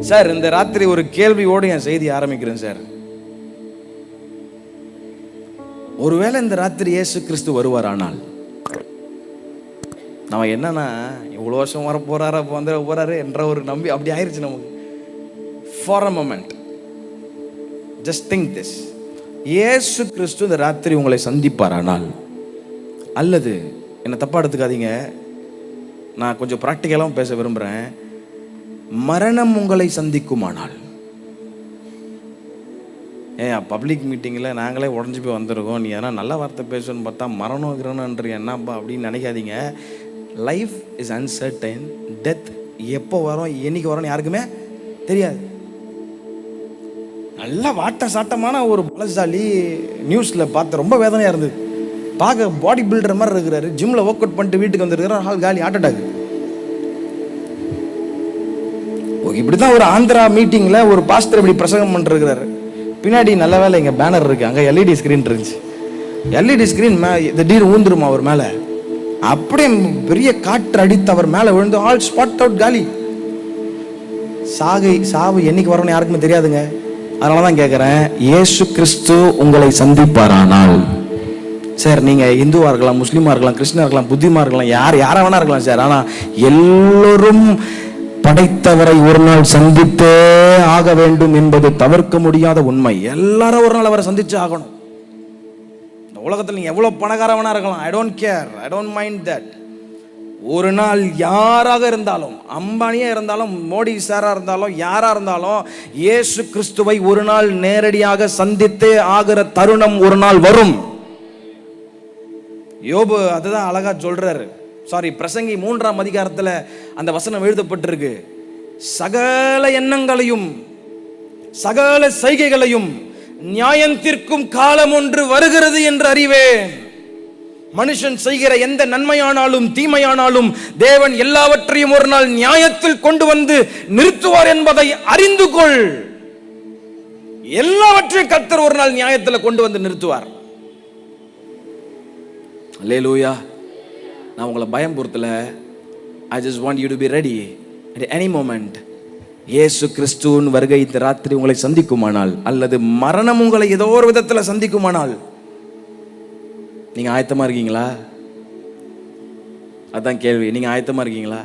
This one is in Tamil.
சார், இந்த ராத்திரி ஒரு கேள்வியோடு என் செய்தி ஆரம்பிக்கிறேன் சார். ஒருவேளை இந்த ராத்திரி இயேசு கிறிஸ்து வருவார், ஆனால் நம்ம என்னன்னா இவ்வளோ வருஷம் வர போறாரு, அப்போ வந்து போறாரு என்ற ஒரு நம்பி அப்படி ஆயிடுச்சு நமக்கு. For a moment just think this. இயேசு கிறிஸ்து இந்த ராத்திரி உங்களை சந்திப்பார் ஆனால், அல்லது என்னை தப்பா எடுத்துக்காதீங்க, நான் கொஞ்சம் ப்ராக்டிக்கலாகவும் பேச விரும்புகிறேன். மரணம் உங்களை சந்திக்குமானால், பப்ளிக் மீட்டிங்கில் நாங்களே உடஞ்சி போய் வந்திருக்கோம், நீ எதனா நல்ல வார்த்தை பேசணும்னு பார்த்தா மரணம் கிரணன்ற என்னப்பா அப்படின்னு நினைக்காதீங்க. Life is uncertain. டெத் எப்போ வரும், என்னைக்கு வரும்னு யாருக்குமே தெரியாது. நல்ல வாட்ட சாட்டமான ஒரு பலசாலி நியூஸில் பார்த்து ரொம்ப வேதனையாக இருந்தது. பார்க்க பாடி பில்டர் மாதிரி இருக்கிறாரு, ஜிம்மில் ஒர்க் அவுட் பண்ணிட்டு வீட்டுக்கு வந்துருக்கிறார், ஹால் காலி, ஹார்ட் அட்டாக். இப்படி தான் ஒரு ஆந்திரா மீட்டிங்கில் ஒரு பாஸ்டர் இப்படி பிரசங்கம் பண்ணிருக்கிறாரு. பின்னாடி நல்ல வேலை இங்கே பேனர் இருக்கு, அங்கே எல்இடி ஸ்க்ரீன் இருந்துச்சு. எல்இடி ஸ்க்ரீன் திடீர்னு ஊந்துருமா அவர் மேலே, அப்படியே பெரிய காற்று அடித்து அவர் மேலே விழுந்து ஆல் ஸ்பாட் அவுட், காலி. சாவு என்னைக்கு வரணும்னு யாருக்குமே தெரியாதுங்க. அதனால தான் கேட்குறேன், இயேசு கிறிஸ்து உங்களை சந்திப்பாரானால், சார் நீங்கள் இந்துவாக இருக்கலாம், முஸ்லீமாக இருக்கலாம், கிறிஸ்டினாக இருக்கலாம், புத்திமா இருக்கலாம், யாரா வேணா இருக்கலாம் சார், ஆனால் எல்லோரும் படைத்தவரை ஒரு நாள் சந்தித்தே ஆக வேண்டும் என்பது தவிர்க்க முடியாத உண்மை. எல்லாரும் ஒரு நாள் அவரை சந்திச்சு ஆகணும். இந்த உலகத்தில் நீங்க எவ்வளவு பணக்காரவனா இருக்கலாம், I don't care, I don't mind that. ஒரு நாள் யாராக இருந்தாலும், அம்பானியா இருந்தாலும், மோடி சாரா இருந்தாலும், யாரா இருந்தாலும், இயேசு கிறிஸ்துவை ஒரு நாள் நேரடியாக சந்தித்தே ஆகிற தருணம் ஒரு நாள் வரும். யோபு அதுதான் அழகா சொல்றாரு. பிரசங்கி 3ஆம் அதிகாரத்தில் அந்த வசனம் எழுதப்பட்டிருக்கு. சகல எண்ணங்களையும் சகல செய்கைகளையும் நியாயம் தீர்க்கும் காலம் ஒன்று வருகிறது என்று அறிவேன். மனுஷன் செய்கிற எந்த நன்மையானாலும் தீமையானாலும் தேவன் எல்லாவற்றையும் ஒரு நாள் நியாயத்தில் கொண்டு வந்து நிறுத்துவார் என்பதை அறிந்து கொள். எல்லாவற்றையும் கர்த்தர் ஒரு நாள் நியாயத்தில் கொண்டு வந்து நிறுத்துவார். அல்லேலூயா. நான் உங்களை பயம் பொறுத்தல. I just want you to be ready at any moment. இயேசு கிறிஸ்துவின் வருகை இந்த ராத்திரி உங்களை சந்திக்குமானால், அல்லது மரணம் உங்களை ஏதோ ஒரு விதத்தில் சந்திக்குமானால், நீங்க ஆயத்தமா இருக்கீங்களா? அதான் கேள்வி. நீங்க ஆயத்தமா இருக்கீங்களா?